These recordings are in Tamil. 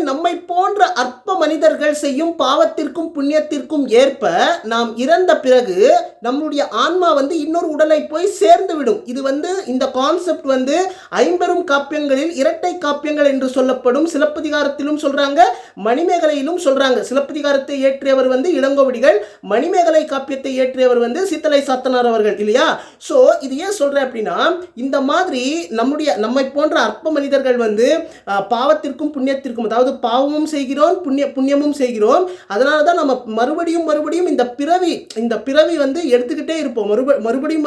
நம்மை போன்ற அற்ப மனிதர்கள் செய்யும் பாவத்திற்கும் புண்ணியத்திற்கும் ஏற்ப நாம் இறந்த பிறகு நம்முடைய ஆன்மா இன்னொரு உடலை போய் சேர்ந்து விடும். இது இந்த கான்செப்ட் ஐம்பெரும் காப்பியங்களில் இரட்டை காப்பியங்கள் என்று சொல்லப்படும் சிலப்பதிகாரத்திலும் சொல்றாங்க, மணிமேகலையிலும் சொல்றாங்க. சிலப்பதிகாரத்தை ஏற்றியவர் இளங்கோவடிகள், மணிமேகலை காப்பியத்தை ஏற்றியவர் சீத்தலை சாத்தனார் அவர்கள் இல்லையா? ஸோ இது ஏன் சொல்றேன் அப்படின்னா, இந்த மாதிரி நம்மை போன்ற அற்ப மனிதர்கள் பாவத்திற்கும் புண்ணியத்திற்கும், அதாவது பாவமும் செய்கிறோம் புண்ணியமும் செய்கிறோம். அதனால தான் நம்ம மறுபடியும் இந்த பிறவி எடுத்துக்கிட்டே இருப்போம். மறுபடியும்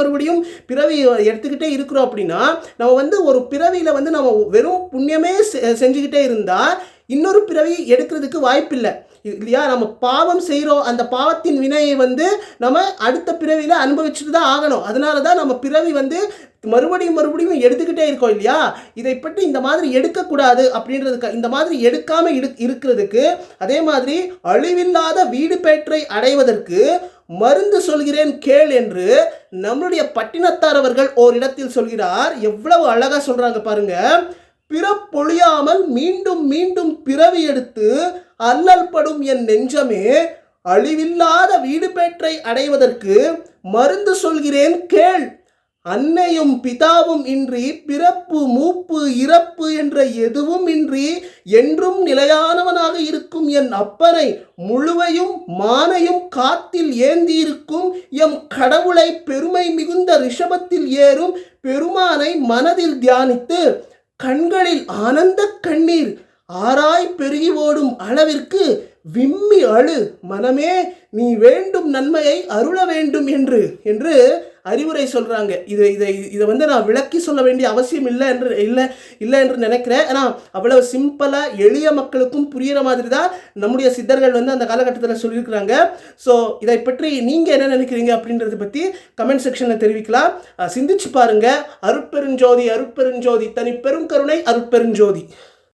பிறவி எடுத்துக்கிட்டே இருக்கிறோம். அப்படின்னா நம்ம ஒரு பிறவியில நம்ம வெறும் புண்ணியமே செஞ்சுக்கிட்டே இருந்தா இன்னொரு பிறவி எடுக்கிறதுக்கு வாய்ப்பில்லை இல்லையா? நம்ம பாவம் செய்கிறோம், அந்த பாவத்தின் வினையை நம்ம அடுத்த பிறவியில அனுபவிச்சுட்டு தான் ஆகணும். அதனால தான் நம்ம பிறவி மறுபடியும் எடுத்துக்கிட்டே இருக்கோம் இல்லையா? இதை பற்றி இந்த மாதிரி எடுக்கக்கூடாது அப்படின்றதுக்கு, இந்த மாதிரி எடுக்காம இருக்கிறதுக்கு, அதே மாதிரி அழிவில்லாத வீடு பேற்றை அடைவதற்கு மருந்து சொல்கிறேன் கேள் என்று நம்முடைய பட்டினத்தார் அவர்கள் ஓரிடத்தில் சொல்கிறார். எவ்வளவு அழகா சொல்றாங்க பாருங்க. பிறப்பொழியாமல் மீண்டும் மீண்டும் பிறவி எடுத்து அல்லல் படும் என் நெஞ்சமே, அழிவில்லாத வீடு பேற்றை அடைவதற்கு மருந்து சொல்கிறேன் கேள். அன்னையும் பிதாவும் இன்றி பிறப்பு மூப்பு இறப்பு என்ற எதுவும் இன்றி என்றும் நிலையானவனாக இருக்கும் என் அப்பனை முழுவையும் மானையும் காத்தில் ஏந்தியிருக்கும் எம் கடவுளை பெருமை மிகுந்த ரிஷபத்தில் ஏறும் பெருமானை மனதில் தியானித்து கண்களில் ஆனந்த கண்ணீர் ஆராய் பெருகி ஓடும் அளவிற்கு விம்மி அழு மனமே, நீ வேண்டும் நன்மையை அருள வேண்டும் என்று அறிவுரை சொல்றாங்க. இதை நான் விளக்கி சொல்ல வேண்டிய அவசியம் இல்லை என்று நினைக்கிறேன். ஏன்னா அவ்வளவு சிம்பிளா எளிய மக்களுக்கும் புரியுற மாதிரி தான் நம்முடைய சித்தர்கள் அந்த காலகட்டத்தில் சொல்லியிருக்கிறாங்க. ஸோ இதை பற்றி நீங்க என்ன நினைக்கிறீங்க அப்படின்றத பத்தி கமெண்ட் செக்ஷன்ல தெரிவிக்கலாம். சிந்திச்சு பாருங்க. அருட்பெருஞ்சோதி அருட்பெருஞ்சோதி தனி பெரும் கருணை அருட்பெருஞ்சோதி.